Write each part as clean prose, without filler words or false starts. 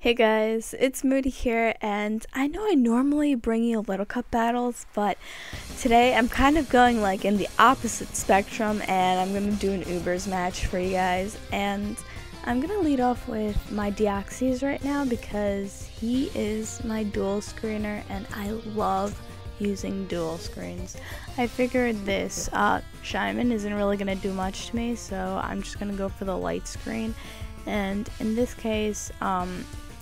Hey guys, it's Moody here, and I know I normally bring you Little Cup battles, but today I'm kind of going like in the opposite spectrum, and I'm gonna do an Ubers match for you guys. And I'm gonna lead off with my Deoxys right now because he is my dual screener, and I love using dual screens. I figured this Shyman isn't really gonna do much to me, so I'm just gonna go for the light screen. And in this case,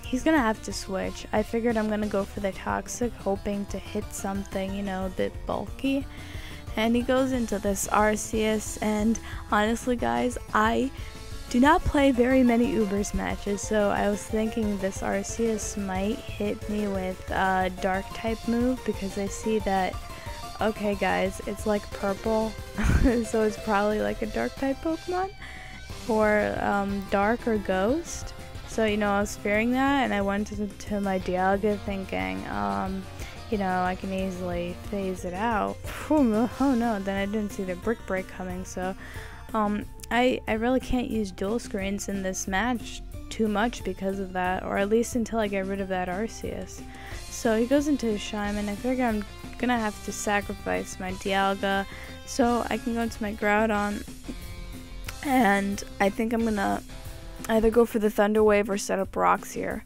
he's gonna have to switch. I figured I'm gonna go for the toxic, hoping to hit something, you know, a bit bulky. And he goes into this Arceus, and honestly guys, I do not play very many Ubers matches, so I was thinking this Arceus might hit me with a dark type move because I see that, okay guys, it's like purple, so it's probably like a dark type Pokemon, or dark or ghost. So, you know, I was fearing that, and I went to my Dialga thinking, you know, I can easily phase it out. Oh no, then I didn't see the Brick Break coming, so I really can't use dual screens in this match too much because of that, or at least until I get rid of that Arceus. So he goes into his Shyman. I figure I'm gonna have to sacrifice my Dialga so I can go into my Groudon, and I think I'm gonna either go for the Thunder Wave or set up rocks here,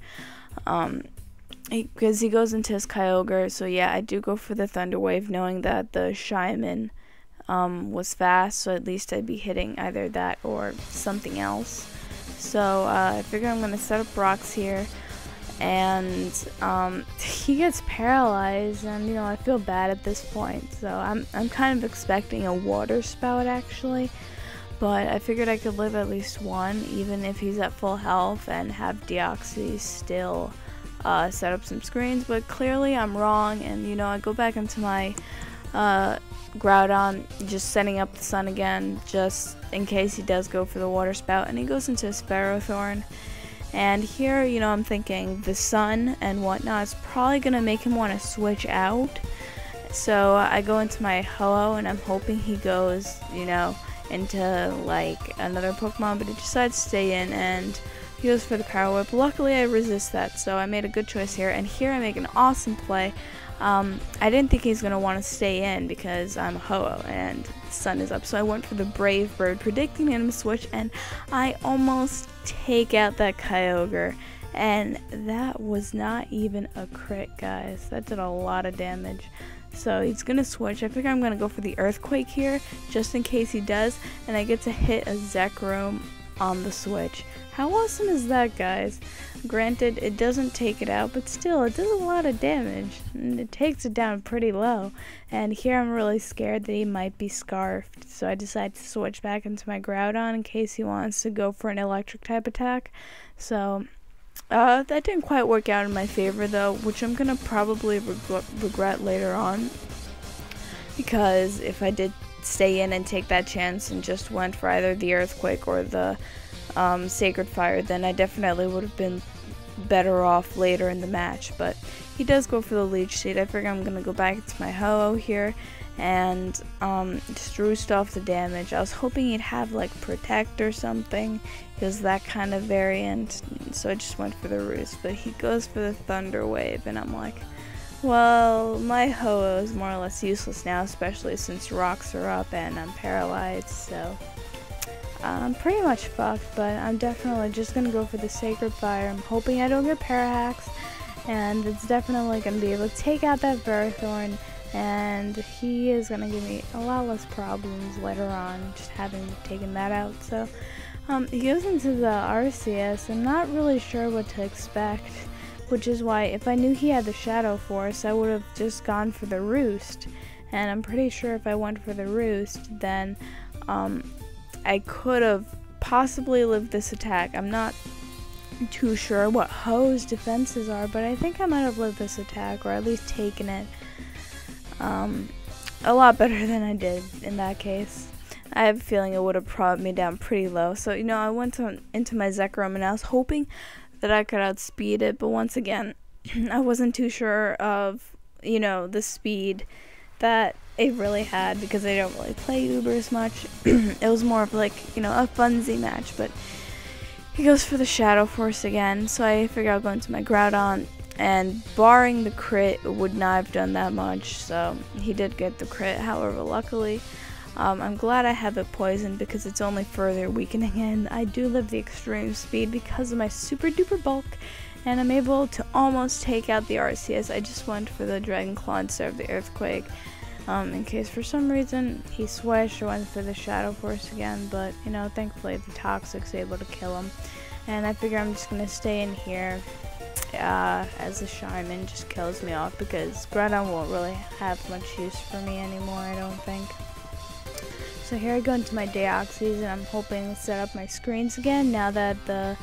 because he goes into his Kyogre. So yeah, I do go for the Thunder Wave, knowing that the Shyman was fast, so at least I'd be hitting either that or something else. So I figure I'm gonna set up rocks here, and he gets paralyzed, and you know, I feel bad at this point. So I'm kind of expecting a water spout actually. But I figured I could live at least one, even if he's at full health, and have Deoxys still set up some screens. But clearly I'm wrong, and you know, I go back into my Groudon, just setting up the sun again, just in case he does go for the water spout, and he goes into his Ferrothorn. And here, you know, I'm thinking the sun and whatnot is probably gonna make him want to switch out. So I go into my Ho-Oh, and I'm hoping he goes, you know, into like another Pokemon, but he decides to stay in, and he goes for the Power Whip. Luckily I resist that, so I made a good choice here, and here I make an awesome play. I didn't think he's gonna want to stay in because I'm a Ho-Oh and the sun is up, so I went for the Brave Bird, predicting him to switch, and I almost take out that Kyogre, and that was not even a crit, guys. That did a lot of damage. So he's gonna switch. I figure I'm gonna go for the Earthquake here, just in case he does, and I get to hit a Zekrom on the switch. How awesome is that, guys? Granted, it doesn't take it out, but still, it does a lot of damage, and it takes it down pretty low. And here I'm really scared that he might be scarfed, so I decide to switch back into my Groudon in case he wants to go for an electric type attack. So that didn't quite work out in my favor though, which I'm gonna probably regret later on, because if I did stay in and take that chance and just went for either the Earthquake or the Sacred Fire, then I definitely would have been better off later in the match. But he does go for the Leech Seed. I figure I'm gonna go back into my Ho-Oh here and just roost off the damage. I was hoping he'd have like Protect or something, because that kind of variant, so I just went for the roost. But he goes for the Thunder Wave, and I'm like, well, my Ho-Oh is more or less useless now, especially since rocks are up and I'm paralyzed, so I'm pretty much fucked. But I'm definitely just gonna go for the Sacred Fire. I'm hoping I don't get Parahax, and it's definitely gonna be able to take out that Ferrothorn, and he is gonna give me a lot less problems later on, just having taken that out. So he goes into the Arceus. I'm not really sure what to expect, which is why if I knew he had the Shadow Force, I would have just gone for the Roost. And I'm pretty sure if I went for the Roost, then I could have possibly lived this attack. I'm not too sure what Ho-Oh's defenses are, but I think I might have lived this attack, or at least taken it a lot better than I did in that case. I have a feeling it would have brought me down pretty low. So, you know, I went into my Zekrom, and I was hoping that I could outspeed it, but once again, I wasn't too sure of, you know, the speed that it really had, because I don't really play Ubers much. It was more of like, you know, a funsy match. But He goes for the Shadow Force again, so I figure I'll go into my Groudon, and barring the crit, it would not have done that much, so he did get the crit. However, luckily, I'm glad I have it poisoned because it's only further weakening it. I do live the extreme speed because of my super duper bulk, and I'm able to almost take out the Arceus. I just went for the Dragon Claw instead of the Earthquake, in case for some reason he switched or went for the Shadow Force again, but you know, thankfully the Toxic's able to kill him. And I figure I'm just gonna stay in here as the Shaman just kills me off, because Groudon won't really have much use for me anymore, I don't think. So here I go into my Deoxys, and I'm hoping to set up my screens again now that the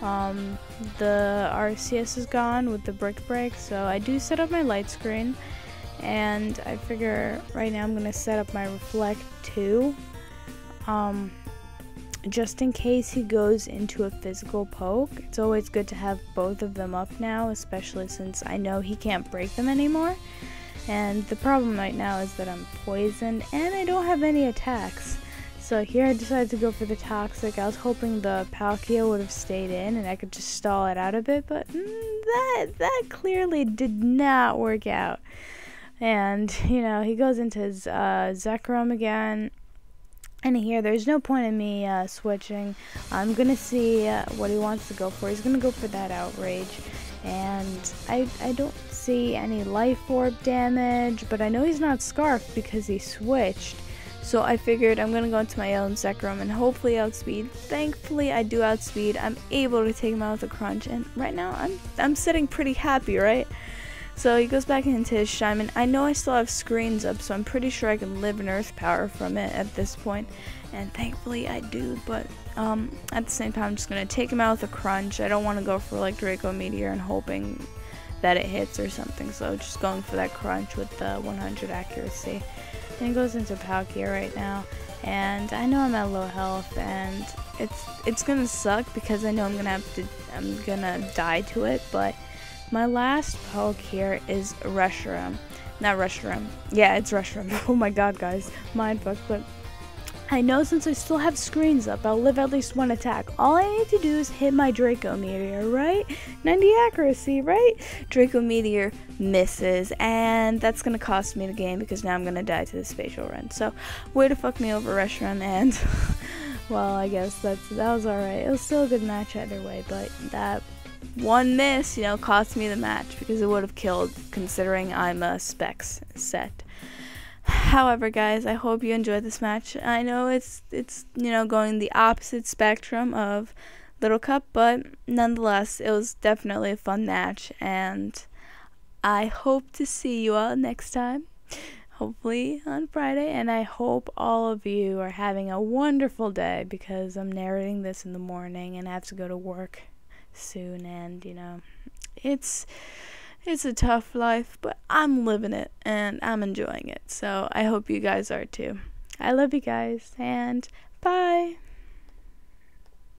Arceus is gone with the Brick Break. So I do set up my light screen, and I figure right now I'm going to set up my Reflect too, just in case he goes into a physical poke. It's always good to have both of them up now, especially since I know he can't break them anymore. And the problem right now is that I'm poisoned and I don't have any attacks. So here I decided to go for the Toxic. I was hoping the Palkia would have stayed in and I could just stall it out a bit, but that clearly did not work out. And, you know, he goes into his Zekrom again. And here, there's no point in me switching. I'm going to see what he wants to go for. He's going to go for that Outrage. And I don't see any Life Orb damage, but I know he's not Scarfed because he switched. So I figured I'm going to go into my own Zekrom and hopefully outspeed. Thankfully, I do outspeed. I'm able to take him out with a crunch. And right now, I'm sitting pretty happy, right? So he goes back into his Shaman. I know I still have screens up, so I'm pretty sure I can live an Earth Power from it at this point. And thankfully I do, but at the same time I'm just going to take him out with a crunch. I don't want to go for like Draco Meteor and hoping that it hits or something, so just going for that crunch with the 100 accuracy. And he goes into Palkia right now, and I know I'm at low health, and it's going to suck because I know I'm going to die to it, but my last poke here is Reshiram. Not Reshiram. Yeah, it's Reshiram. Oh my god, guys. Mindfuck. But I know since I still have screens up, I'll live at least one attack. All I need to do is hit my Draco Meteor, right? 90 accuracy, right? Draco Meteor misses, and that's going to cost me the game because now I'm going to die to the Spatial Run. So, way to fuck me over, Reshiram, and well, I guess that was alright. It was still a good match either way, but that one miss, you know, cost me the match because it would have killed considering I'm a Specs set. However, guys, I hope you enjoyed this match. I know it's you know, going the opposite spectrum of Little Cup, but nonetheless, it was definitely a fun match, and I hope to see you all next time, hopefully on Friday, and I hope all of you are having a wonderful day because I'm narrating this in the morning and I have to go to work soon, and you know, it's a tough life, but I'm living it and I'm enjoying it, so I hope you guys are too. I love you guys, and bye.